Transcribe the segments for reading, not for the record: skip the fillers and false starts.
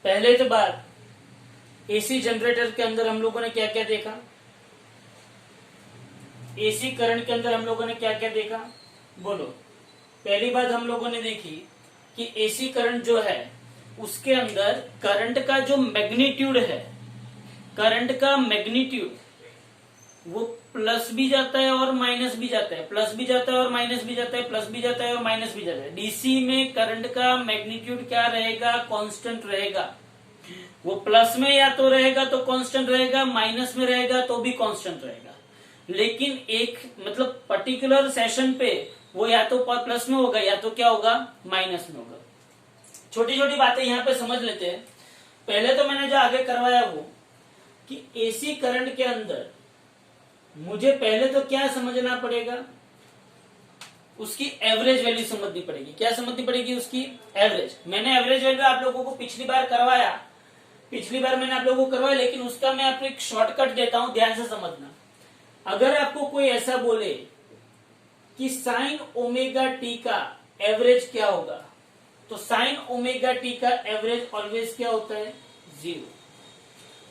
पहले तो बात एसी जनरेटर के अंदर हम लोगों ने क्या क्या देखा, एसी करंट के अंदर हम लोगों ने क्या क्या देखा, बोलो। पहली बात हम लोगों ने देखी कि एसी करंट जो है उसके अंदर करंट का जो मैग्नीट्यूड है, करंट का मैग्नीट्यूड वो प्लस भी जाता है और माइनस भी जाता है, प्लस भी जाता है और माइनस भी जाता है, प्लस भी जाता है और माइनस भी जाता है। डीसी में करंट का मैग्नीट्यूड क्या रहेगा, कांस्टेंट रहेगा। वो प्लस में या तो रहेगा तो कांस्टेंट रहेगा, माइनस में रहेगा तो भी कांस्टेंट रहेगा। लेकिन एक मतलब पर्टिकुलर सेशन पे वो या तो प्लस में होगा या तो क्या होगा, माइनस में होगा। छोटी छोटी बातें यहाँ पे समझ लेते हैं। पहले तो मैंने जो आगे करवाया वो कि एसी करंट के अंदर मुझे पहले तो क्या समझना पड़ेगा, उसकी एवरेज वैल्यू समझनी पड़ेगी। क्या समझनी पड़ेगी, उसकी एवरेज। मैंने एवरेज वैल्यू आप लोगों को पिछली बार करवाया, पिछली बार मैंने आप लोगों को करवाया, लेकिन उसका मैं आपको एक शॉर्टकट देता हूं, ध्यान से समझना। अगर आपको कोई ऐसा बोले कि साइन ओमेगा टी का एवरेज क्या होगा, तो साइन ओमेगा टी का एवरेज ऑलवेज क्या होता है, 0।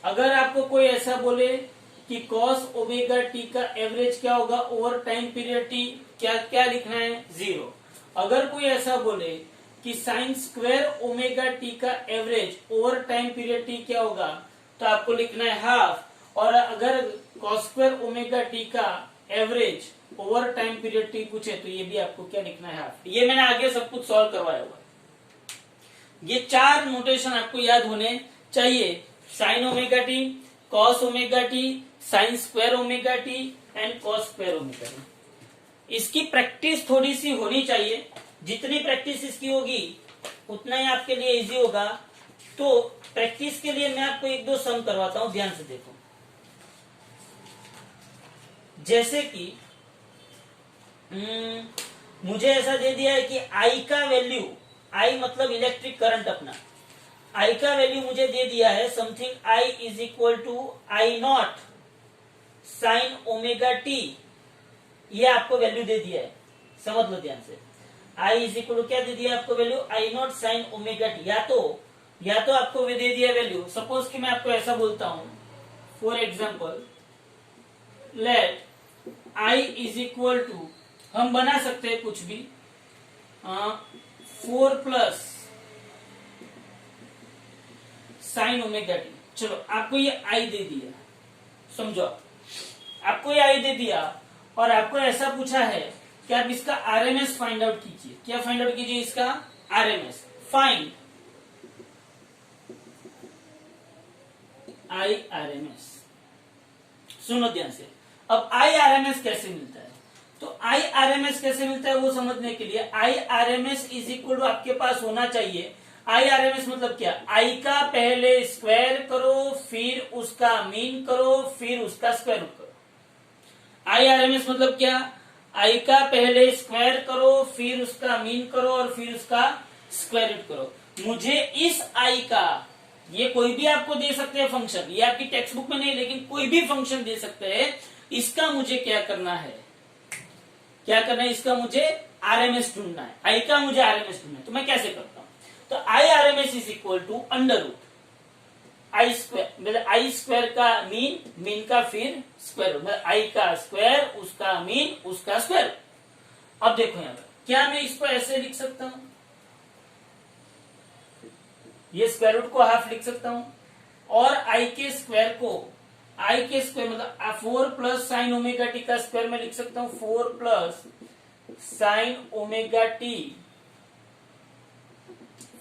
अगर आपको कोई ऐसा बोले कि कॉस ओमेगा टी का एवरेज क्या होगा ओवर टाइम पीरियड टी, क्या क्या लिखना है, 0। अगर कोई ऐसा बोले कि साइन स्क्वायर ओमेगा टी का average over time period T क्या होगा, तो आपको लिखना है हाफ। और अगर कॉस स्क्वायर ओमेगा टी का average over time period T पूछे तो ये भी आपको क्या लिखना है, हाफ। ये मैंने आगे सब कुछ सॉल्व करवाया हुआ है। ये 4 नोटेशन आपको याद होने चाहिए, sign omega T, cos omega T, sign square omega T and cos square omega T. इसकी प्रैक्टिस थोड़ी सी होनी चाहिए। जितनी प्रैक्टिस इसकी होगी उतना ही आपके लिए इजी होगा। तो प्रैक्टिस के लिए मैं आपको 1-2 सम करवाता हूं, ध्यान से देखो। जैसे कि मुझे ऐसा दे दिया है कि आई का वैल्यू, आई मतलब इलेक्ट्रिक करंट अपना, आई का वैल्यू मुझे दे दिया है something I is equal to I naught sine omega t. ये आपको वैल्यू दे दिया है, समझ लो ध्यान से। आई इज इक्वल टू क्या दे दिया आपको वैल्यू, आई नॉट साइन ओमेगा टी। या तो आपको दे दिया वैल्यू, सपोज कि मैं आपको ऐसा बोलता हूं, for example let I is equal to, हम बना सकते हैं कुछ भी, 4 प्लस साइन ओमेगा टी। चलो आपको ये आई दे दिया, समझो आपको ये आई दे दिया और आपको ऐसा पूछा है कि आप इसका आरएमएस फाइंड आउट कीजिए। क्या फाइंड आउट कीजिए, इसका आरएमएस। Find I RMS. सुनो ध्यान से। अब आई आरएमएस कैसे मिलता है, तो आई आरएमएस कैसे मिलता है वो समझने के लिए आई आरएमएस इज इक्वल टू आपके पास होना चाहिए, आई आरएमएस मतलब क्या, आई का पहले स्क्वायर करो, फिर उसका मीन करो, फिर उसका स्क्वायर रूट करो। आई आरएमएस मतलब क्या, आई का पहले स्क्वायर करो, फिर उसका मीन करो और फिर उसका स्क्वायर रूट करो। मुझे इस आई का, ये कोई भी आपको दे सकते हैं फंक्शन, ये आपकी टेक्स्ट बुक में नहीं, लेकिन कोई भी फंक्शन दे सकते हैं। इसका मुझे क्या करना है, क्या करना है, इसका मुझे आरएमएस ढूंढना है, आई का मुझे आरएमएस ढूंढना है। तो मैं कैसे करता हूं, तो I RMS is equal to under root I square, मतलब आई स्क्वायर का मीन, मीन का फिर स्क्वायर, मतलब आई का स्क्वायर, उसका मीन, उसका स्क्वायर। अब देखो यहां पर, क्या मैं इसको ऐसे लिख सकता हूं, ये स्क्वायर रूट को हाफ लिख सकता हूं, और आई के स्क्वायर को, आई के स्क्वायर मतलब 4 प्लस साइन ओमेगा टी का स्क्वायर में लिख सकता हूं, 4 plus sine omega T,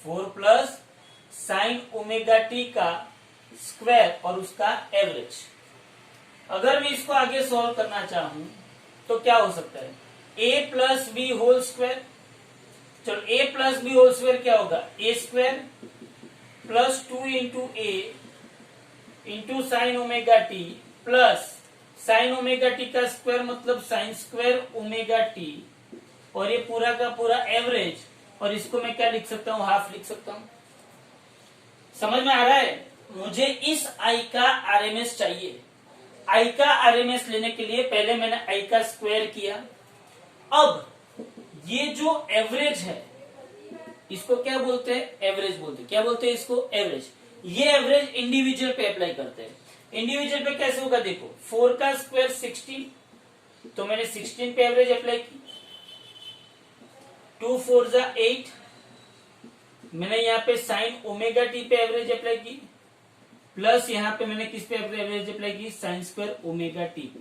4 plus sine omega t का स्क्वायर और उसका एवरेज। अगर मैं इसको आगे सॉल्व करना चाहूं तो क्या हो सकता है, a plus B whole square. चलो a plus B whole square क्या होगा, a square plus 2 into A into sine omega t plus sine omega t का स्क्वायर मतलब साइन स्क्वायर ओमेगा टी, और ये पूरा का पूरा एवरेज, और इसको मैं क्या लिख सकता हूं, हाफ लिख सकता हूं। समझ में आ रहा है, मुझे इस आई का आरएमएस चाहिए। आई का आरएमएस लेने के लिए पहले मैंने आई का स्क्वायर किया। अब ये जो एवरेज है इसको क्या बोलते हैं, एवरेज बोलते हैं। क्या बोलते हैं इसको, एवरेज। ये एवरेज इंडिविजुअल पे अप्लाई करते हैं। इंडिविजुअल पे कैसे होगा देखो, 4 का स्क्वायर 16, तो मैंने 16 पे एवरेज अप्लाई की। 2 4 जा 8, मैंने यहाँ पे साइन ओमेगा टी पे एवरेज अप्लाई की, प्लस यहाँ पे मैंने किस पे एवरेज अप्लाई की, साइन स्क्वायर ओमेगा टी पे।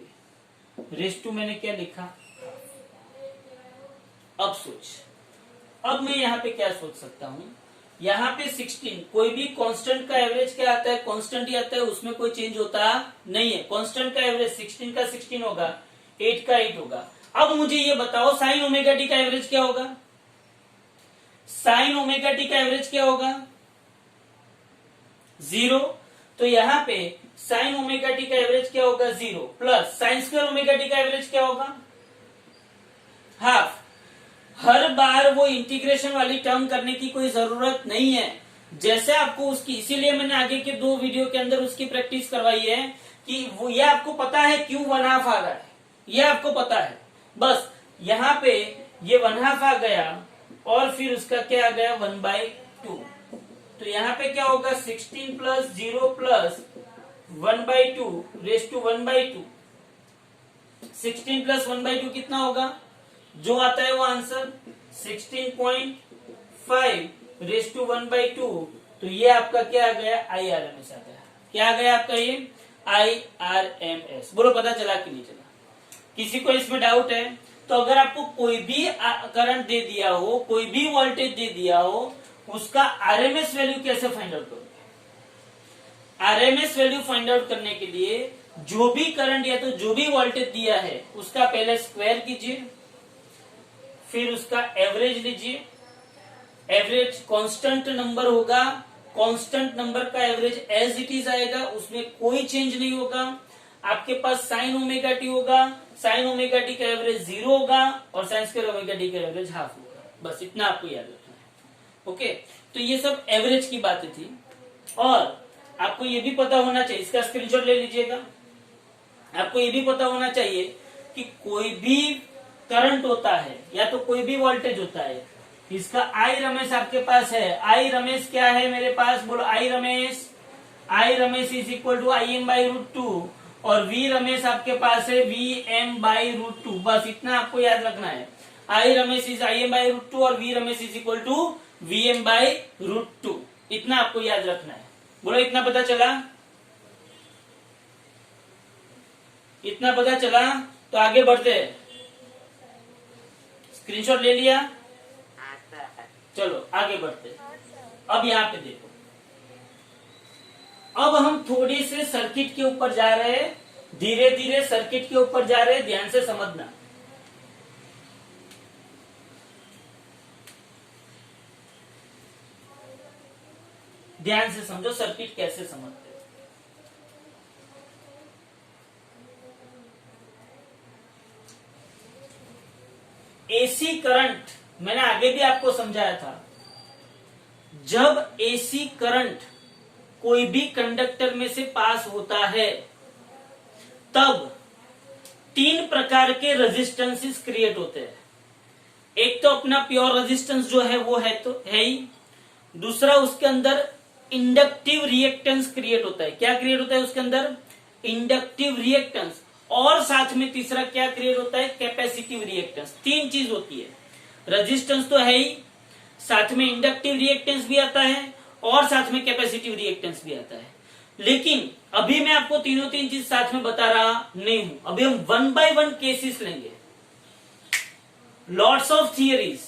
रेस्ट टू मैंने क्या लिखा। अब सोच, अब मैं यहाँ पे क्या सोच सकता हूं, यहाँ पे 16 कोई भी कांस्टेंट का एवरेज क्या आता है, कांस्टेंट ही आता है, उसमें कोई चेंज होता नहीं है। कांस्टेंट का एवरेज 16 का 16 होगा, 8 का 8 होगा। अब मुझे ये बताओ साइन ओमेगा टी का एवरेज क्या होगा, साइन ओमेगा टी का एवरेज क्या होगा, 0। तो यहाँ पे साइन ओमेगा टी का एवरेज क्या होगा, 0, plus sign square omega t का एवरेज क्या होगा, हाफ। हर बार वो इंटीग्रेशन वाली टर्म करने की कोई जरूरत नहीं है, जैसे आपको उसकी, इसीलिए मैंने आगे के 2 वीडियो के अंदर उसकी प्रैक्टिस करवाई है कि वो, ये आपको पता है क्यों 1/2 आ रहा है, ये आपको पता है। बस यहाँ पे ये 1/2 आ गया और फिर उसका क्या आ गया, 1/2। तो यहाँ पे क्या होगा, 16 plus 0 plus 1/2 raise to 1/2। 16 plus 1/2 कितना होगा, जो आता है वो आंसर 16.5 रेस टू 1/2। तो ये आपका क्या आ गया, IRMS आ गया। क्या आ गया आपका ये IRMS। बोलो पता चला कि नहीं चला, किसी को इसमें डाउट है? तो अगर आपको कोई भी करंट दे दिया हो, कोई भी वोल्टेज दे दिया हो, उसका RMS वैल्यू कैसे फाइंड आउट करोगे? RMS वैल्यू फाइंड आउट करने के लिए जो भी करंट या तो जो भी वोल्टेज दिया है उसका पहले स्क्वायर कीजिए, फिर उसका एवरेज लीजिए। एवरेज कांस्टेंट नंबर होगा, कांस्टेंट नंबर का एवरेज एज इट इज आएगा, उसमें कोई चेंज नहीं होगा। आपके पास साइन ओमेगा टी होगा, साइन ओमेगा टी का एवरेज 0 होगा और साइन स्क्वायर ओमेगा टी का एवरेज हाफ होगा। बस इतना आपको याद रखना है। ओके, तो ये सब एवरेज की बातें थी। और आपको ये भी पता होना चाहिए, इसका स्क्रीनशॉट ले लीजिएगा। आपको ये भी पता होना चाहिए कि कोई भी करंट होता है या तो कोई भी वोल्टेज होता है, इसका आई रमेश आपके पास है। आई रमेश क्या है मेरे पास, बोलो I RMS. I RMS is equal to IM/√2 और वी रमेश आपके पास है VM/√2। बस इतना आपको याद रखना है। आई रमेश इज IM/√2 और वी रमेश इज इक्वल टू VM/√2। इतना आपको याद रखना है। बोलो इतना पता चला? इतना पता चला तो आगे बढ़ते हैं। स्क्रीनशॉट ले लिया? चलो आगे बढ़ते। अब यहाँ पे देखो, अब हम थोड़ी से सर्किट के ऊपर जा रहे हैं, धीरे धीरे सर्किट के ऊपर जा रहे हैं, ध्यान से समझना। ध्यान से समझो सर्किट कैसे समझते हैं। एसी करंट मैंने आगे भी आपको समझाया था, जब एसी करंट कोई भी कंडक्टर में से पास होता है तब 3 प्रकार के रेजिस्टेंसेस क्रिएट होते हैं। एक तो अपना प्योर रेजिस्टेंस जो है वो है तो है ही, दूसरा उसके अंदर इंडक्टिव रिएक्टेंस क्रिएट होता है। क्या क्रिएट होता है उसके अंदर? Inductive reactance. और साथ में तीसरा क्या क्रिएट होता है? Capacitive reactance. 3 चीज होती है। रेजिस्टेंस तो है ही, साथ में इंडक्टिव रिएक्टेंस भी आता है और साथ में कैपेसिटिव रिएक्टेंस भी आता है। लेकिन अभी मैं आपको तीनों चीज साथ में बता रहा नहीं हूं। अभी हम 1 by 1 केसेस लेंगे। लॉट्स ऑफ थियरीज,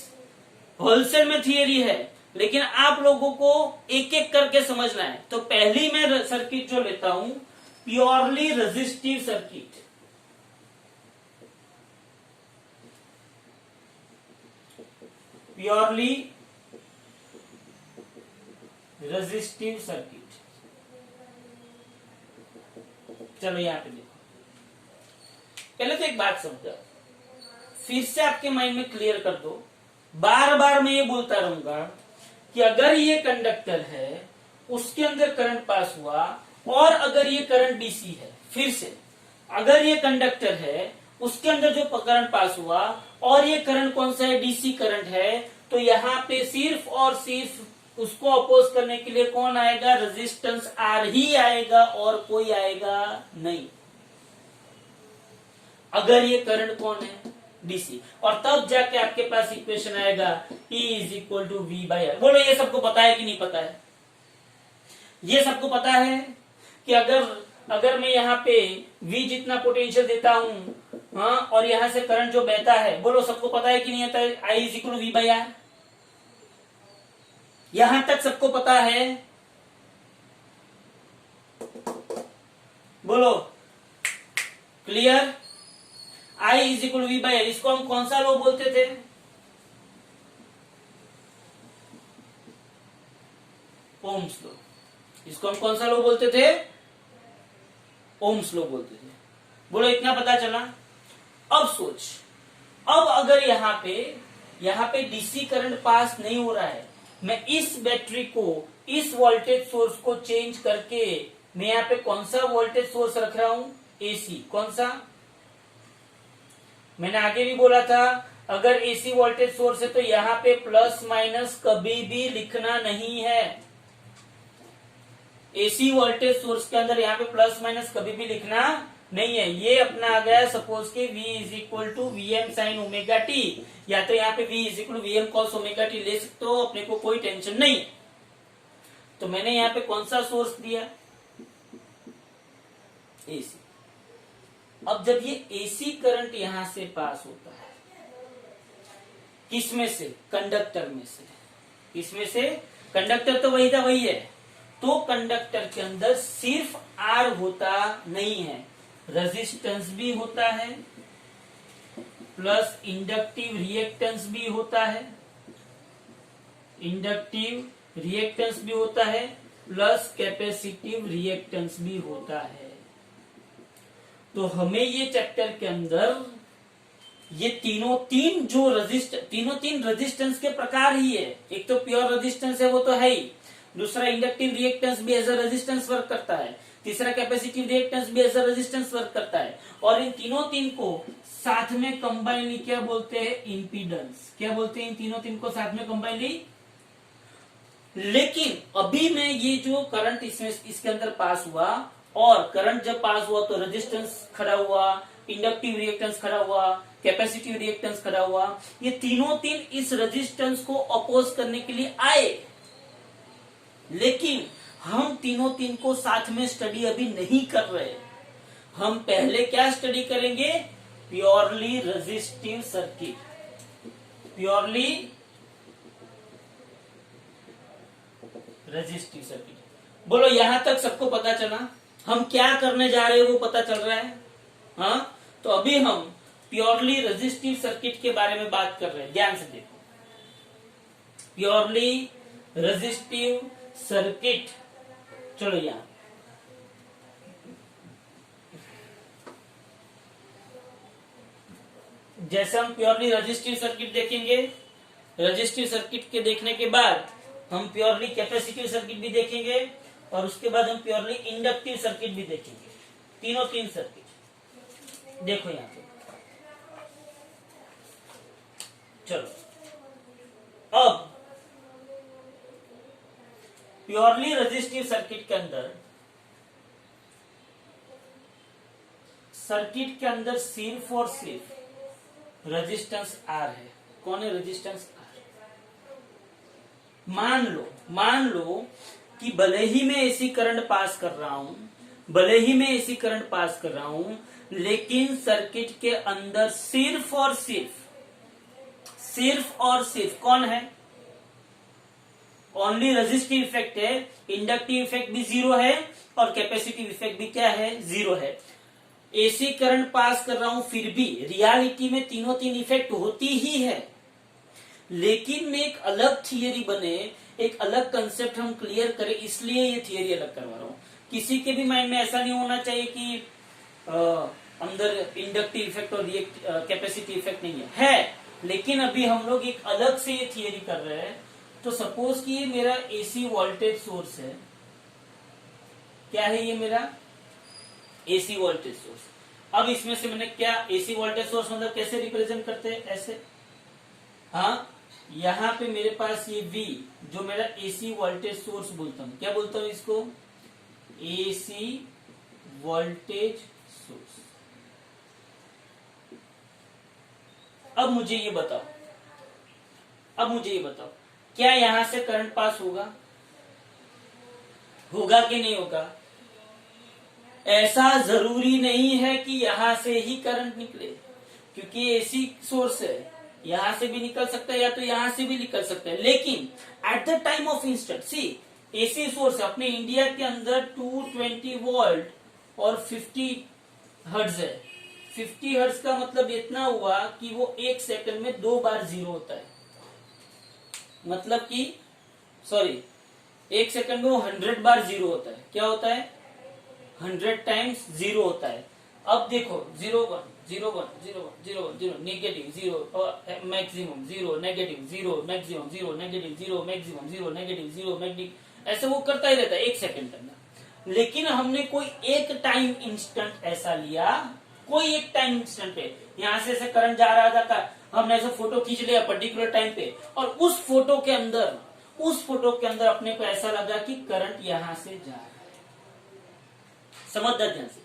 होलसेल में थियरी है, लेकिन आप लोगों को एक एक करके समझना है। तो पहली मैं सर्किट जो लेता हूं, purely resistive circuit. Purely resistive circuit. चलो यहां पे देखो, पहले तो एक बात समझो, फिर से आपके माइंड में क्लियर कर दो। बार बार मैं ये बोलता रहूंगा कि अगर ये कंडक्टर है, उसके अंदर करंट पास हुआ और अगर ये करंट डीसी है, फिर से अगर ये कंडक्टर है, उसके अंदर जो करंट पास हुआ और ये करंट कौन सा है? डीसी करंट है, तो यहाँ पे सिर्फ और सिर्फ उसको अपोज करने के लिए कौन आएगा, रेजिस्टेंस आर ही आएगा और कोई आएगा नहीं, अगर ये करंट कौन है, डीसी। और तब जाके आपके पास इक्वेशन आएगा E is equal to V by R. बोलो ये सबको पता है कि नहीं पता है? ये सबको पता है कि अगर मैं यहाँ पे V जितना पोटेंशियल देता हूं, हाँ, और यहां से करंट जो बहता है, बोलो सबको पता है कि नहीं आता है, I is equal to V by R. यहां तक सबको पता है? बोलो clear? I is equal V by R, इसको हम कौन सा लॉ बोलते थे? Ohm's law. इसको हम कौन सा लॉ बोलते थे? ओम्स लॉ बोलते थे। बोलो इतना पता चला। अब सोच, अब अगर यहाँ पे डीसी करंट पास नहीं हो रहा है, मैं इस बैटरी को, इस वोल्टेज सोर्स को चेंज करके मैं यहाँ पे कौन सा वोल्टेज सोर्स रख रहा हूं, एसी। कौन सा? मैंने आगे भी बोला था, अगर एसी वोल्टेज सोर्स है तो यहाँ पे प्लस माइनस कभी भी लिखना नहीं है। एसी वोल्टेज सोर्स के अंदर यहाँ पे प्लस माइनस कभी भी लिखना नहीं है। ये अपना आ गया सपोज के V is equal to V M sine omega t, या तो यहाँ पे V is equal to V M cos omega t ले सकते हो, अपने को कोई टेंशन नहीं। तो मैंने यहाँ पे कौन सा सोर्स दिया, एसी। अब जब ये एसी करंट यहां से पास होता है, किसमें से, कंडक्टर में से, किसमें से, कंडक्टर तो वही था वही है, तो कंडक्टर के अंदर सिर्फ आर होता नहीं है, रेजिस्टेंस भी होता है, प्लस इंडक्टिव रिएक्टेंस भी होता है, इंडक्टिव रिएक्टेंस भी होता है, प्लस कैपेसिटिव रिएक्टेंस भी होता है। तो हमें ये चैप्टर के अंदर ये तीनों तीन रेजिस्टेंस के प्रकार ही है। एक तो प्योर रेजिस्टेंस है, वो तो है ही, दूसरा इंडक्टिव रिएक्टेंस भी एज अ रेजिस्टेंस वर्क करता है, तीसरा कैपेसिटिव रिएक्टेंस भी एज अ रेजिस्टेंस वर्क करता है, और इन तीन को साथ में कंबाइनली क्या बोलते हैं, इंपीडेंस। क्या बोलते हैं इन तीन को साथ में कंबाइनली? लेकिन अभी मैं ये जो करंट इसके अंदर पास हुआ, और करंट जब पास हुआ तो रेजिस्टेंस खड़ा हुआ, इंडक्टिव रिएक्टेंस खड़ा हुआ, कैपेसिटिव रिएक्टेंस खड़ा हुआ, ये तीन इस रेजिस्टेंस को अपोज करने के लिए आए। लेकिन हम तीन को साथ में स्टडी अभी नहीं कर रहे। हम पहले क्या स्टडी करेंगे, purely resistive circuit, purely resistive circuit. बोलो यहां तक सबको पता चला? हम क्या करने जा रहे हैं वो पता चल रहा है? हाँ, तो अभी हम प्योरली रेजिस्टिव सर्किट के बारे में बात कर रहे हैं। ध्यान से देखो, प्योरली रेजिस्टिव सर्किट। चलो यहां जैसे हम प्योरली रेजिस्टिव सर्किट देखेंगे, रेजिस्टिव सर्किट के देखने के बाद हम प्योरली कैपेसिटिव सर्किट भी देखेंगे, और उसके बाद हम प्योरली इंडक्टिव सर्किट भी देखेंगे। तीन सर्किट देखो यहां पे। चलो अब प्योरली रेजिस्टिव सर्किट के अंदर, सर्किट के अंदर सिर्फ और सिर्फ रेजिस्टेंस आर है। कौन है रेजिस्टेंस आर? मान लो कि भले ही मैं एसी करंट पास कर रहा हूं, भले ही मैं एसी करंट पास कर रहा हूं, लेकिन सर्किट के अंदर सिर्फ और सिर्फ कौन है, ओनली रेजिस्टिव इफेक्ट है, इंडक्टिव इफेक्ट भी जीरो है, और कैपेसिटिव इफेक्ट भी क्या है, जीरो है। एसी करंट पास कर रहा हूं, फिर भी रियलिटी में तीन इफेक्ट होती ही है, लेकिन मैं एक अलग थियरी बने, एक अलग कंसेप्ट हम क्लियर करें, इसलिए ये थियरी अलग करवा रहा हूं। किसी के भी माइंड में ऐसा नहीं होना चाहिए कि अंदर इंडक्टिव इफेक्ट और कैपेसिटी इफेक्ट नहीं है, लेकिन अभी हम लोग एक अलग से ये थियरी कर रहे हैं। तो सपोज कि ये मेरा एसी वोल्टेज सोर्स है। क्या है ये मेरा एसी वोल्टेज सोर्स। अब इसमें से मैंने क्या, एसी वोल्टेज सोर्स मतलब कैसे रिप्रेजेंट करते हैं, ऐसे, हाँ, यहाँ पे मेरे पास ये V जो मेरा एसी वोल्टेज सोर्स बोलता हूँ, क्या बोलता हूँ इसको, एसी वोल्टेज सोर्स। अब मुझे ये बताओ, क्या यहां से करंट पास होगा कि नहीं होगा? ऐसा जरूरी नहीं है कि यहां से ही करंट निकले, क्योंकि एसी सोर्स है, यहां से भी निकल सकता है या तो यहां से भी निकल सकता है। लेकिन at the time of instant, see AC source है अपने इंडिया के अंदर 220 वोल्ट और 50 हर्ट्ज है। 50 हर्ट्ज का मतलब इतना हुआ कि वो 1 सेकंड में 2 बार जीरो होता है, मतलब कि 1 सेकंड में वो 100 बार जीरो होता है। क्या होता है? 100 टाइम्स जीरो होता है। अब देखो 0 1 0 1 0 1 0 1 0 negative 0 maximum 0 negative 0 maximum 0 negative 0 maximum 0 negative 0 maximum, ऐसे वो करता ही रहता है 1 सेकंड के अंदर। लेकिन हमने कोई एक टाइम इंस्टेंट ऐसा लिया, कोई एक टाइम इंस्टेंट पे यहां से ऐसे करंट जा रहा था, हमने ऐसे फोटो खींच लिया पर्टिकुलर टाइम पे, और उस फोटो के अंदर अपने को ऐसा लगा कि करंट यहां से जा रहा है। समझ ध्यान से,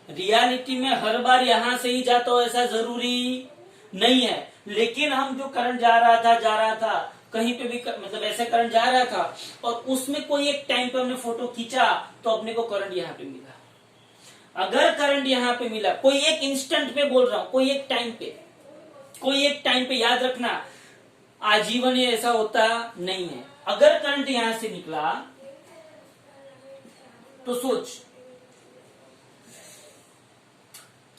रियलिटी में हर बार यहां से ही जाता हो ऐसा जरूरी नहीं है। लेकिन हम जो करंट जा रहा था कहीं पे भी मतलब ऐसे करंट जा रहा था, और उसमें कोई एक टाइम पे हमने फोटो खींचा तो अपने को करंट यहाँ पे मिला। अगर करंट यहाँ पे मिला, कोई एक इंस्टेंट पे बोल रहा हूं, कोई एक टाइम पे याद रखना, आजीवन ये ऐसा होता नहीं है। अगर करंट यहां से निकला तो सोच,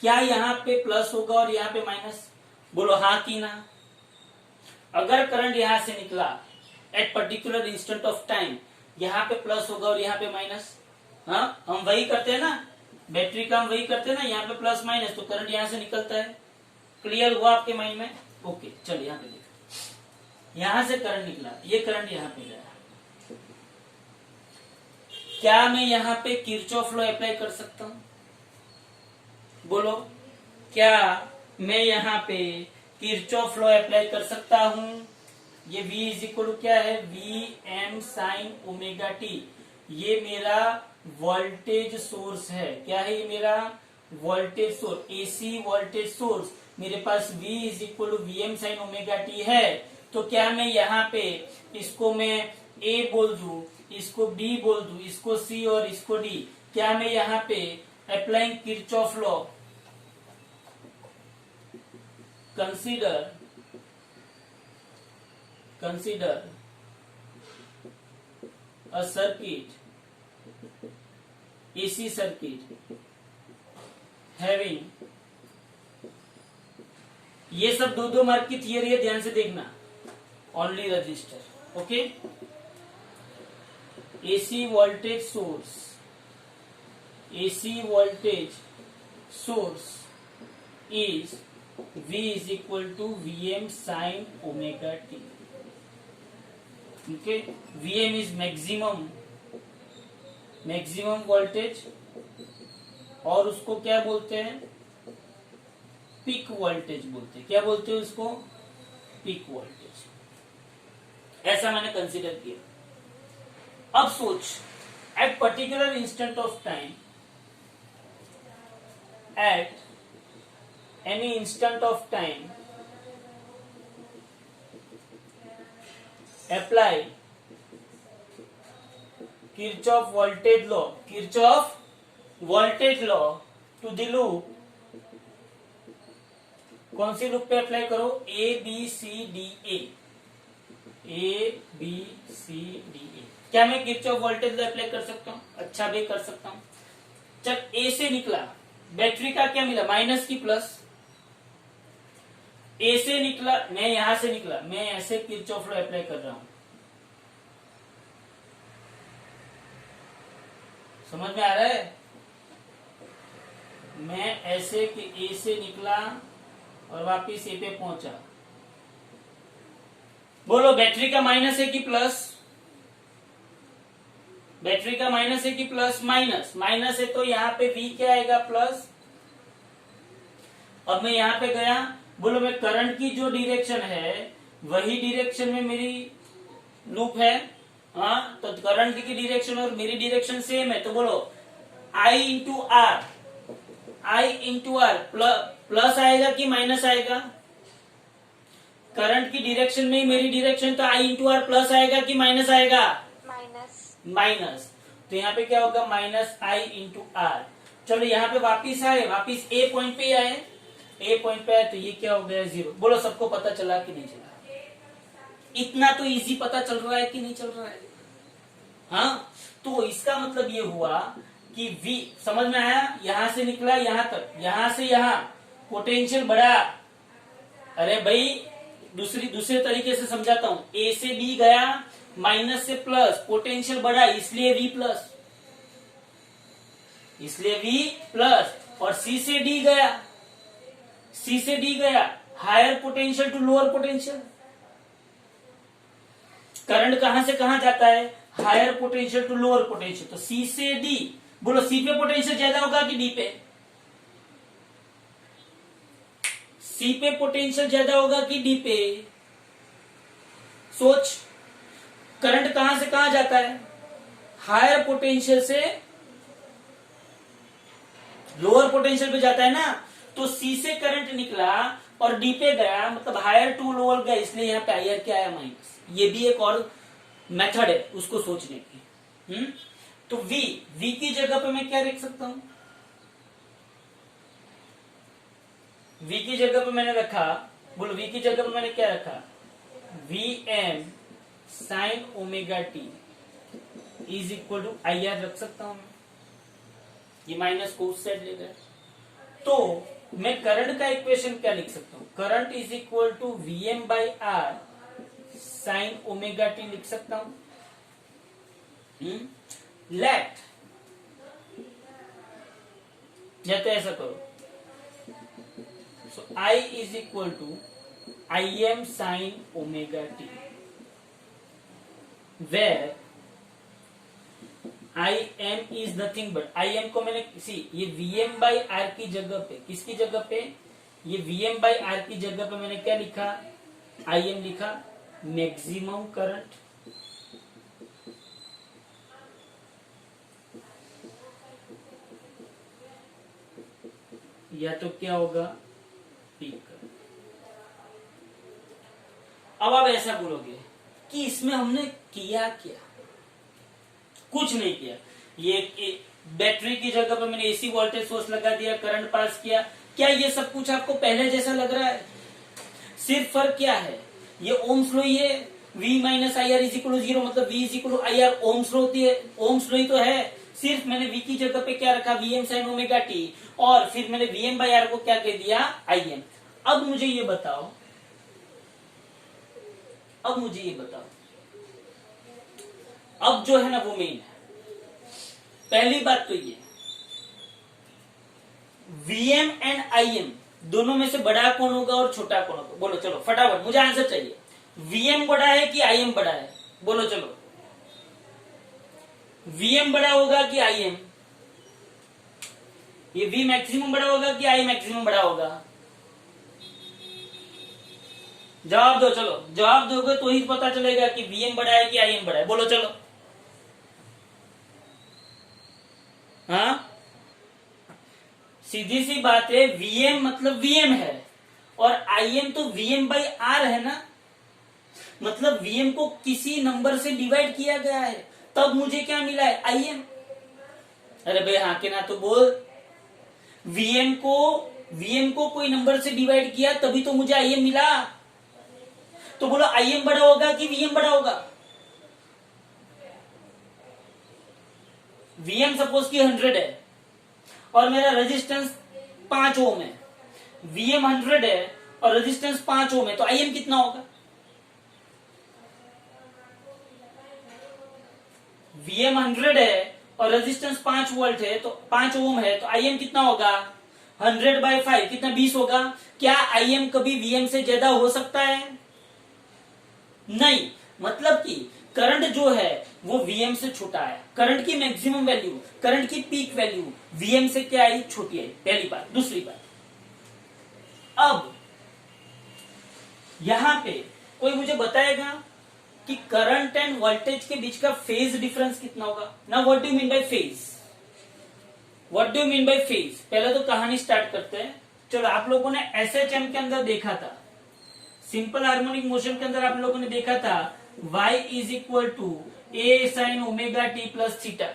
क्या यहां पे प्लस होगा और यहां पे माइनस? बोलो हाँ कि ना। अगर करंट यहां से निकला eight particular instant of time, यहां पे प्लस होगा और यहां पे माइनस। हाँ, हम वही करते हैं ना, बैटरी का हम वही करते हैं ना, यहाँ पे प्लस माइनस, तो करंट यहां से निकलता है। क्लियर हुआ आपके माइंड में? ओके, चलिए यहाँ पे देखो, यहां से करंट निकला, ये करंट यहां पे गया। क्या मैं यहाँ पे किरचॉफ लॉ अप्लाई कर सकता हूं? बोलो, क्या मैं यहाँ पे किरचॉफ लॉ अप्लाई कर सकता हूं? ये V इज इक्वल क्या है, V M sine omega t. ये मेरा वोल्टेज सोर्स है। क्या है ये मेरा voltage source, AC voltage source. मेरे पास V is equal to V M sine omega t है। तो क्या मैं यहाँ पे इसको मैं A बोल दू, इसको B बोल दू, इसको C और इसको D, क्या मैं यहाँ पे applying Kirchhoff law, consider a circuit, AC circuit having, ये सब 2-2 मार्क की थियरी है, ध्यान से देखना, only register. Okay, AC voltage source is V is equal to Vm sin omega t. Okay, Vm is maximum voltage, और उसको क्या बोलते हैं, पीक वोल्टेज बोलते हैं। क्या बोलते हैं उसको, पीक वोल्टेज। ऐसा मैंने कंसीडर किया। अब सोच, at particular instant of time, at any instant of time, apply Kirchhoff voltage law to the loop। कौन सी लूप पे अप्लाई करो, A B C D A। क्या मैं किरचॉफ वोल्टेज लॉ अप्लाई कर सकता हूँ? अच्छा भी कर सकता हूँ। चल, A से निकला, बैटरी का क्या मिला, माइनस की प्लस। ए से निकला, मैं यहां से निकला, मैं ऐसे किरचॉफ लॉ अप्लाई कर रहा हूं। समझ में आ रहा है? मैं ऐसे कि ए से निकला और वापिस ए पे पहुंचा। बोलो, बैटरी का माइनस है कि प्लस? बैटरी का माइनस है कि प्लस? माइनस है, तो यहाँ पे V क्या आएगा, प्लस। अब मैं यहाँ पे गया, बोलो मैं करंट की जो डायरेक्शन है वही डायरेक्शन में मेरी लूप है। हाँ, तो करंट की डायरेक्शन और मेरी डायरेक्शन सेम है, तो बोलो I into R, I into R plus आएगा कि माइनस आएगा? करंट की डायरेक्शन में ही मेरी डायरेक्शन, तो आई इंटू आर प्लस आएगा कि माइनस आएगा? माइनस। माइनस। तो यहाँ पे क्या होगा? Minus I into R. चलो यहाँ पे वापिस आए, वापिस ए पॉइंट पे आए, ए पॉइंट पे आए, तो ये क्या हो गया? 0। बोलो सबको पता चला कि नहीं चला? इतना तो इजी पता चल रहा है कि नहीं चल रहा है? हाँ, तो इसका मतलब ये हुआ कि V समझ में आया? यहां से निकला यहां तक, यहां से यहां पोटेंशियल बढ़ा। अरे भाई दूसरे तरीके से समझाता हूं, A से B गया, माइनस से प्लस, पोटेंशियल बढ़ा, इसलिए V प्लस, इसलिए V प्लस। और C से D गया, C से D गया, higher potential to lower potential. Current कहां से कहां जाता है? Higher potential to lower potential. तो C से D, बोलो C पे पोटेंशियल ज्यादा होगा कि D पे? C पे पोटेंशियल ज्यादा होगा कि D पे? सोच, करंट कहां से कहां जाता है? हायर पोटेंशियल से लोअर पोटेंशियल पे जाता है ना। तो C से करंट निकला और D पे गया, मतलब हायर टू लोअर गया, इसलिए यहाँ पे हायर क्या आया? माइनस। ये भी एक और मेथड है उसको सोचने की। तो V की जगह पे मैं क्या लिख सकता हूं? V की जगह पे मैंने रखा, बोलो V की जगह पे मैंने क्या रखा? Vm sine omega T is equal to IR रख सकता हूं मैं। ये माइनस को उस साइड ले गया, तो मैं करंट का इक्वेशन क्या लिख सकता हूं? Current is equal to Vm by R sine omega t लिख सकता हूं। लेट, या तो ऐसा करो, so I is equal to Im sine omega t, where Im is nothing but, Im को मैंने ये Vm बाई आर की जगह पे, किसकी जगह पे? ये Vm बाई आर की जगह पे मैंने क्या लिखा? Im लिखा, मैक्सिमम करंट या तो क्या होगा? Peak current. अब आप ऐसा बोलोगे कि इसमें हमने किया क्या? कुछ नहीं किया। ये बैटरी की जगह पर मैंने एसी वोल्टेज सोर्स लगा दिया, करंट पास किया। क्या ये सब कुछ आपको पहले जैसा लग रहा है? सिर्फ फर्क क्या है? ये ओम्स लॉ ही है, V minus I R is equal to 0, मतलब V is equal to I R, Ohm's law होती है, ओम्स लॉ ही तो है। सिर्फ मैंने V की जगह पे क्या रखा? Vm साइन ओमेगा टी, और फिर मैंने Vm बाई आर को क्या कह दिया? Im। अब मुझे ये बताओ, अब जो है ना वो मेन है। पहली बात तो ये, Vm एंड Im दोनों में से बड़ा कौन होगा और छोटा कौन होगा? बोलो चलो फटाफट, मुझे आंसर चाहिए। Vm बड़ा है कि Im बड़ा है? बोलो चलो, Vm बड़ा होगा कि Im? ये V मैक्सिमम बड़ा होगा कि I मैक्सिमम बड़ा होगा? जवाब दो, चलो जवाब दोगे तो ही पता चलेगा कि Vm बड़ा है कि Im बड़ा है। बोलो चलो। हाँ, सीधी सी बात है, Vm मतलब Vm है और Im तो Vm बाई आर है ना, मतलब Vm को किसी नंबर से डिवाइड किया गया है, तब मुझे क्या मिला है? Im। अरे भाई हाँ के ना तो बोल, Vm को कोई नंबर से डिवाइड किया तभी तो मुझे Im मिला। तो बोलो Im बड़ा होगा कि Vm बड़ा होगा? Vm सपोज की 100 है और मेरा रेजिस्टेंस 5 ओम है। Vm 100 है और रेजिस्टेंस 5 ओम है, तो Im कितना होगा? Vm 100 है और रेजिस्टेंस 5 वोल्ट है, तो 5 ओम है, तो Im कितना होगा? 100 बाई 5 कितना? 20 होगा। क्या Im कभी Vm से ज्यादा हो सकता है? नहीं, मतलब कि करंट जो है वो Vm से छोटा है। करंट की मैक्सिमम वैल्यू, करंट की पीक वैल्यू Vm से क्या आई? छोटी आई। पहली बात। दूसरी बात, अब यहां पे कोई मुझे बताएगा कि करंट एंड वोल्टेज के बीच का फेज डिफरेंस कितना होगा? ना what do you mean by phase? What do you mean by phase? पहले तो कहानी स्टार्ट करते हैं। चलो, आप लोगों ने एसएचएम के अंदर देखा था, सिंपल हार्मोनिक मोशन के अंदर आप लोगों ने देखा था y is equal to A sine omega t plus theta.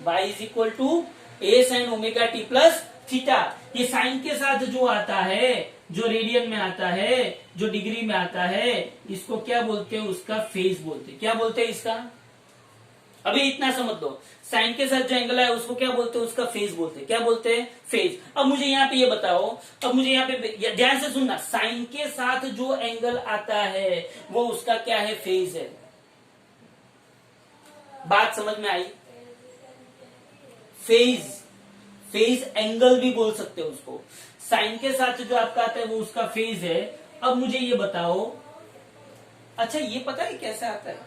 y is equal to A sine omega t plus theta. ये साइन के साथ जो आता है, जो रेडियन में आता है, जो डिग्री में आता है, इसको क्या बोलते हैं? उसका फेज बोलते हैं। क्या बोलते हैं इसका? अभी इतना समझ लो, साइन के साथ जो एंगल है उसको क्या बोलते हैं? उसका फेज बोलते हैं। क्या बोलते हैं? फेज। अब मुझे यहाँ पे ये बताओ, अब मुझे यहाँ पे ध्यान से सुनना, साइन के साथ जो एंगल आता है वो उसका क्या है? फेज है। बात समझ में आई? फेज, फेज एंगल भी बोल सकते हो उसको। साइन के साथ जो आपका आता है वो उसका फेज है। अब मुझे ये बताओ, अच्छा ये पता है कैसे आता है?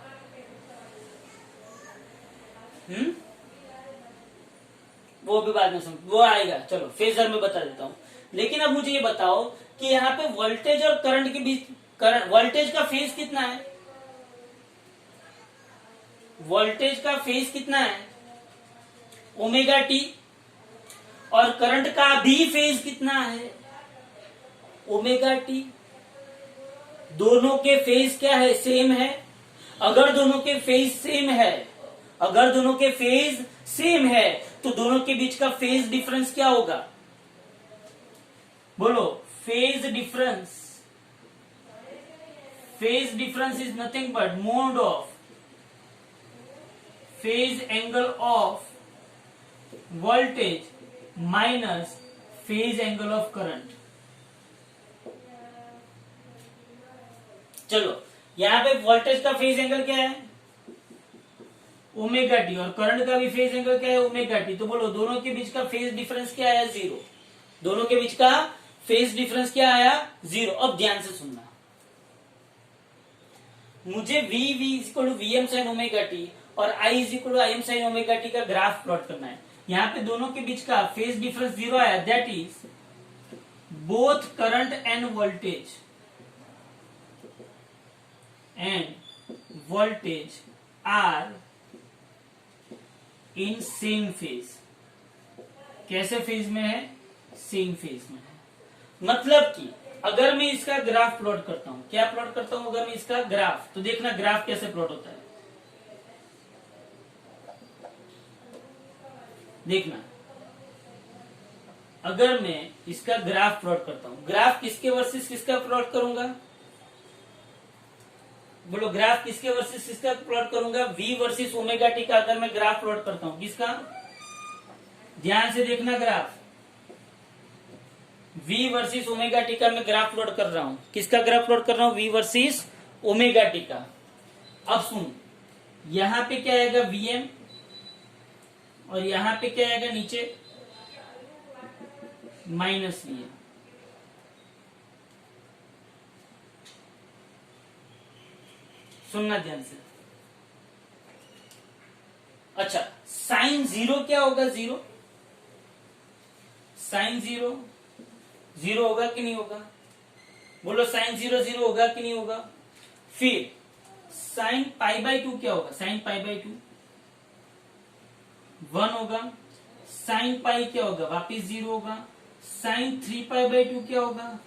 वो भी बाद में समझ, वो आएगा। चलो फेजर में बता देता हूं। लेकिन अब मुझे ये बताओ कि यहाँ पे वोल्टेज और करंट के बीच, करंट वोल्टेज का फेज कितना है? वोल्टेज का फेज कितना है? Omega t. और करंट का भी फेज कितना है? Omega T. दोनों के फेज क्या है? सेम है। अगर दोनों के फेज सेम है, अगर दोनों के फेज सेम है तो दोनों के बीच का फेज डिफरेंस क्या होगा? बोलो, phase difference. Phase difference is nothing but mode of phase angle of voltage minus phase angle of current. चलो, यहां पे वोल्टेज का फेज एंगल क्या है? Omega t. और करंट का भी फेज एंगल क्या है? Omega T. तो बोलो, दोनों के बीच का फेज डिफरेंस क्या आया? जीरो। दोनों के बीच का फेज डिफरेंस क्या आया? जीरो। अब ध्यान से सुनना, मुझे v equal to V M sine omega t और i is equal to I M sine omega t का ग्राफ प्लॉट करना है। यहाँ पे दोनों के बीच का फेज डिफरेंस जीरो आया, that is both current and voltage are in same phase. कैसे फेज में है? सेम फेज में है। मतलब कि अगर मैं इसका ग्राफ प्लॉट करता हूं, क्या प्लॉट करता हूं? अगर मैं इसका ग्राफ, तो देखना ग्राफ कैसे प्लॉट होता है। देखना, अगर मैं इसका ग्राफ प्लॉट करता हूं, ग्राफ किसके वर्सेस किसका प्लॉट करूंगा? बोलो, ग्राफ किसके वर्सेस किसका प्लॉट करूंगा? v वर्सेस ओमेगा टी का अगर मैं ग्राफ प्लॉट करता हूं, किसका? ध्यान से देखना, graph v versus omega t का मैं ग्राफ प्लॉट कर रहा हूं। किसका ग्राफ प्लॉट कर रहा हूं? v वर्सेस ओमेगा टी का। अब सुन, यहां पे क्या आएगा? vm। और यहां पे क्या आएगा? नीचे माइनस vm। सुनना ध्यान से। अच्छा, साइन जीरो क्या होगा? जीरो। साइन जीरो जीरो होगा कि नहीं होगा? बोलो, साइन जीरो जीरो होगा कि नहीं होगा? फिर साइन पाई बाई टू क्या होगा? साइन पाई बाई टू 1 होगा। साइन पाई क्या होगा? वापिस जीरो होगा। साइन 3 पाई बाई टू क्या होगा?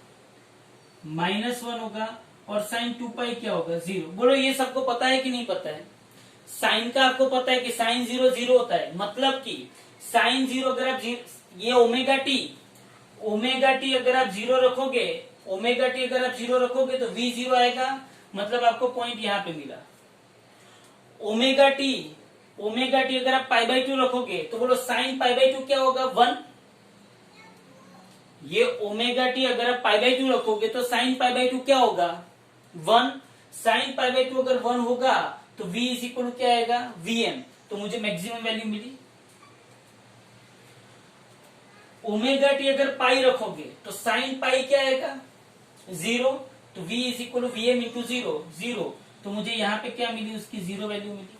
-1 होगा। और साइन 2 पाई क्या होगा? जीरो। बोलो, ये सबको पता है कि नहीं पता है? साइन का आपको पता है कि साइन जीरो जीरो होता है। मतलब कि साइन जीरो अगर आप ये ओमेगा टी अगर आप जीरो रखोगे, ओमेगा टी अगर आप जीरो रखोगे तो v जीरो आएगा। मतलब आपको पॉइंट यहां पे मिला। ओमेगा टी अगर आप पाई बाई टू रखोगे तो बोलो, साइन पाई बाई टू क्या होगा? 1। ये ओमेगा टी अगर आप पाई बाई टू रखोगे तो साइन पाई बाई टू क्या होगा? 1। साइन पाई बाई टू अगर 1 होगा तो v इज इक्वल क्या आएगा? vm। तो मुझे मैक्सिमम वैल्यू मिली। ओमेगा टी अगर पाई रखोगे तो साइन पाई क्या आएगा? 0। तो v is equal vm into 0। तो मुझे यहाँ पे क्या मिली? उसकी 0 वैल्यू मिली।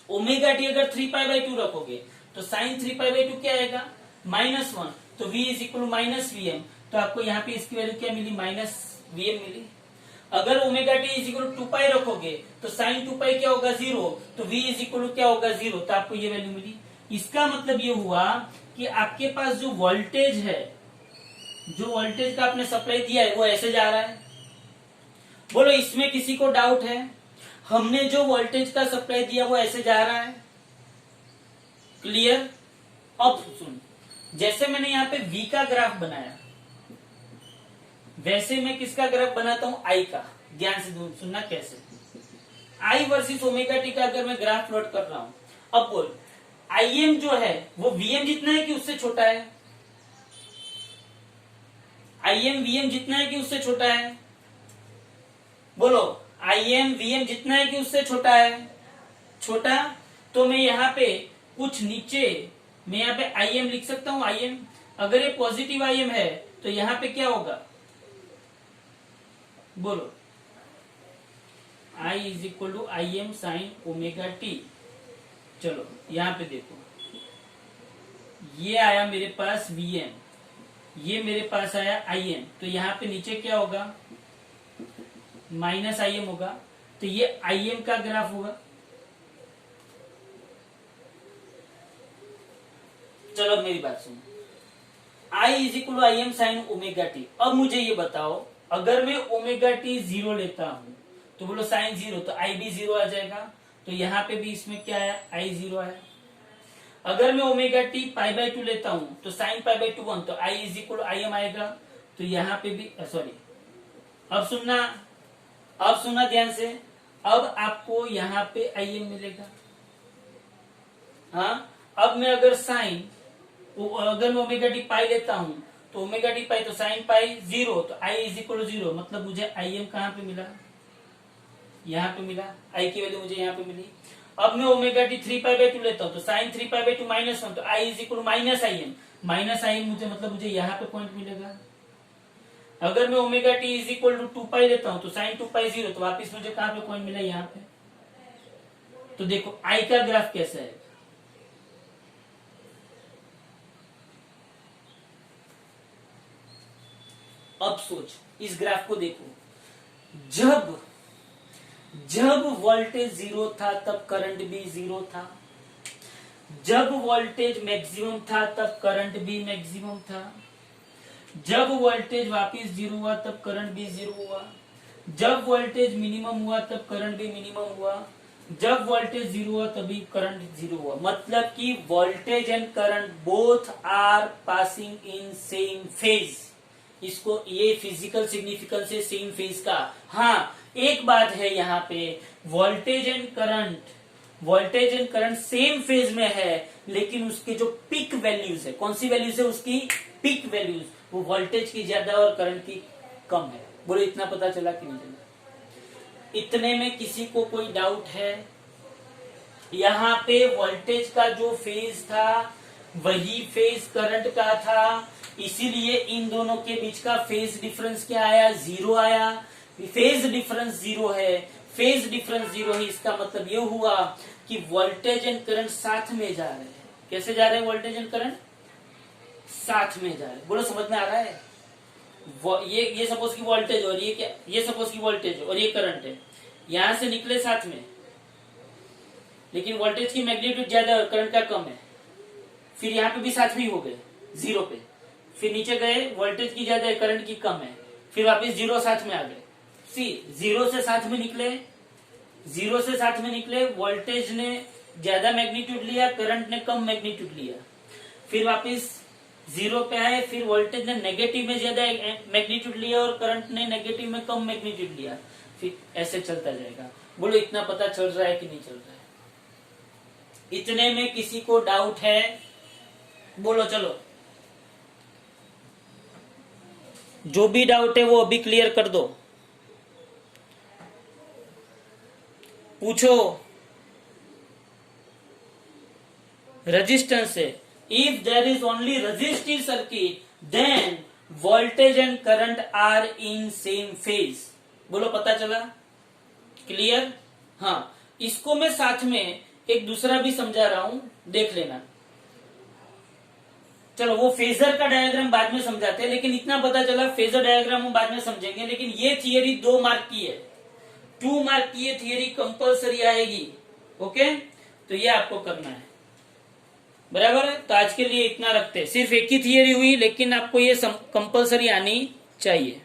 ओमेगा टी अगर 3 पाई बाई टू रखोगे तो साइन 3 पाई बाई टू क्या आएगा? -1। तो v इज इक्वल -vm। तो आपको यहाँ पे इसकी वैल्यू क्या मिली? -vm मिली। अगर omega T is equal to pi रखोगे तो साइन 2 पाई क्या होगा 0, तो v इज इक्वल टू क्या होगा 0, तो आपको ये वैल्यू मिली। इसका मतलब ये हुआ कि आपके पास जो वोल्टेज है, जो वोल्टेज का आपने सप्लाई दिया है वो ऐसे जा रहा है। बोलो इसमें किसी को डाउट है? हमने जो वोल्टेज का सप्लाई दिया वो ऐसे जा रहा है। क्लियर? अब सुन, जैसे मैंने यहाँ पे v का ग्राफ बनाया वैसे मैं किसका ग्राफ बनाता हूं, I का। ध्यान से सुनना कैसे। I वर्सेस ओमेगा टी का अगर मैं ग्राफ प्लॉट कर रहा हूं, अब बोल Im जो है वो Vm जितना है कि उससे छोटा है? Im Vm जितना है कि उससे छोटा है? बोलो Im Vm जितना है कि उससे छोटा है? छोटा। तो मैं यहाँ पे कुछ नीचे मैं यहाँ पे Im लिख सकता हूं। Im अगर ये पॉजिटिव Im है तो यहाँ पे क्या होगा, बोलो I is equal to I M sine omega t. चलो यहां पे देखो, ये आया मेरे पास Vm, ये मेरे पास आया Im, तो यहां पे नीचे क्या होगा, माइनस Im होगा, तो ये Im का ग्राफ होगा। चलो अब मेरी बात सुनो, I is equal to I M sine omega t. अब मुझे ये बताओ, अगर मैं ओमेगा टी 0 लेता हूं तो बोलो साइन 0, तो आई भी 0 आ जाएगा। तो यहाँ पे भी इसमें क्या आया, आई 0 आया। अगर मैं ओमेगा टी पाई बाय 2 लेता हूं तो साइन पाई बाय 2 1, तो I is equal to I M आएगा। तो यहाँ पे भी सॉरी, अब सुनना ध्यान से। अब आपको यहाँ पे आई एम मिलेगा। हाँ, अब मैं अगर अगर मैं ओमेगा टी पाई लेता हूं तो ओमेगा टी पाई तो साइन पाई 0, तो आई इज इक्वल टू 0, मतलब मुझे आई एम कहां पे मिला, यहाँ पे मिला। आई की वैल्यू मुझे यहाँ पे मिली। अब मैं ओमेगा टी 3 पाई बाय 2 लेता हूँ तो साइन 3 पाई बाय 2 माइनस 1, तो I is equal to minus I M. Minus I M मुझे मतलब मुझे यहाँ पे पॉइंट मिलेगा। अगर मैं omega T is equal to 2 pi लेता हूँ तो साइन 2 पाई 0, तो वापिस मुझे कहां पे पॉइंट मिला, यहाँ पे। तो देखो आई का ग्राफ कैसा है। अब सोच, इस ग्राफ को देखो, जब वोल्टेज 0 था तब करंट भी 0 था, जब वोल्टेज मैक्सिमम था तब करंट भी मैक्सिमम था, जब वोल्टेज वापिस 0 हुआ तब करंट भी 0 हुआ, जब वोल्टेज मिनिमम हुआ तब करंट भी मिनिमम हुआ, जब वोल्टेज 0 हुआ तभी करंट 0 हुआ। मतलब कि voltage and current both are passing in same phase. इसको ये फिजिकल सिग्निफिकेंस है सेम फेज का। हाँ, एक बात है यहाँ पे, voltage and current same phase में है, लेकिन उसके जो पिक वैल्यूज है, कौन सी वैल्यूज है उसकी, पिक वैल्यूज, वो वोल्टेज की ज्यादा और करंट की कम है। बोलो इतना पता चला कि नहीं चला? इतने में किसी को कोई डाउट है? यहाँ पे वोल्टेज का जो फेज था वही फेज करंट का था, इसीलिए इन दोनों के बीच का फेज डिफरेंस क्या आया, 0 आया। फेज डिफरेंस 0 है, फेज डिफरेंस 0 है, इसका मतलब ये हुआ कि वोल्टेज एंड करंट साथ में जा रहे हैं। कैसे जा रहे हैं वोल्टेज एंड करंट? साथ में जा रहे हैं। बोलो समझ में आ रहा है? ये सपोज की वोल्टेज और ये क्या, ये सपोज की वोल्टेज और ये करंट है, यहां से निकले साथ में, लेकिन वोल्टेज की मैग्नीट्यूड ज्यादा और करंट का कम है। फिर यहाँ पे भी साथ में हो गए 0 पे, फिर नीचे गए वोल्टेज की ज्यादा है करंट की कम है, फिर वापस 0 साथ में आ गए। सी 0 से साथ में निकले, वोल्टेज ने ज्यादा मैग्नीट्यूड लिया, करंट ने कम मैग्नीट्यूड लिया, फिर वापस 0 पे आए, फिर वोल्टेज ने नेगेटिव में ज्यादा मैग्नीट्यूड लिया और करंट ने नेगेटिव में कम मैग्नीट्यूड लिया, फिर ऐसे चलता जाएगा। बोलो इतना पता चल रहा है कि नहीं चल रहा है? इतने में किसी को डाउट है? बोलो चलो, जो भी डाउट है वो अभी क्लियर कर दो, पूछो। रेजिस्टेंस है, if there is only resistive circuit then voltage and current are in same phase. बोलो पता चला? क्लियर? हाँ, इसको मैं साथ में एक दूसरा भी समझा रहा हूं, देख लेना। चलो वो फेजर का डायग्राम बाद में समझाते हैं, लेकिन इतना पता चला फेजर डायग्राम हम बाद में समझेंगे। लेकिन ये थियरी 2 मार्क की है, 2 मार्क की ये थियरी कंपलसरी आएगी। ओके, तो ये आपको करना है, बराबर है। तो आज के लिए इतना रखते हैं, सिर्फ एक ही थियरी हुई, लेकिन आपको ये कंपलसरी आनी चाहिए।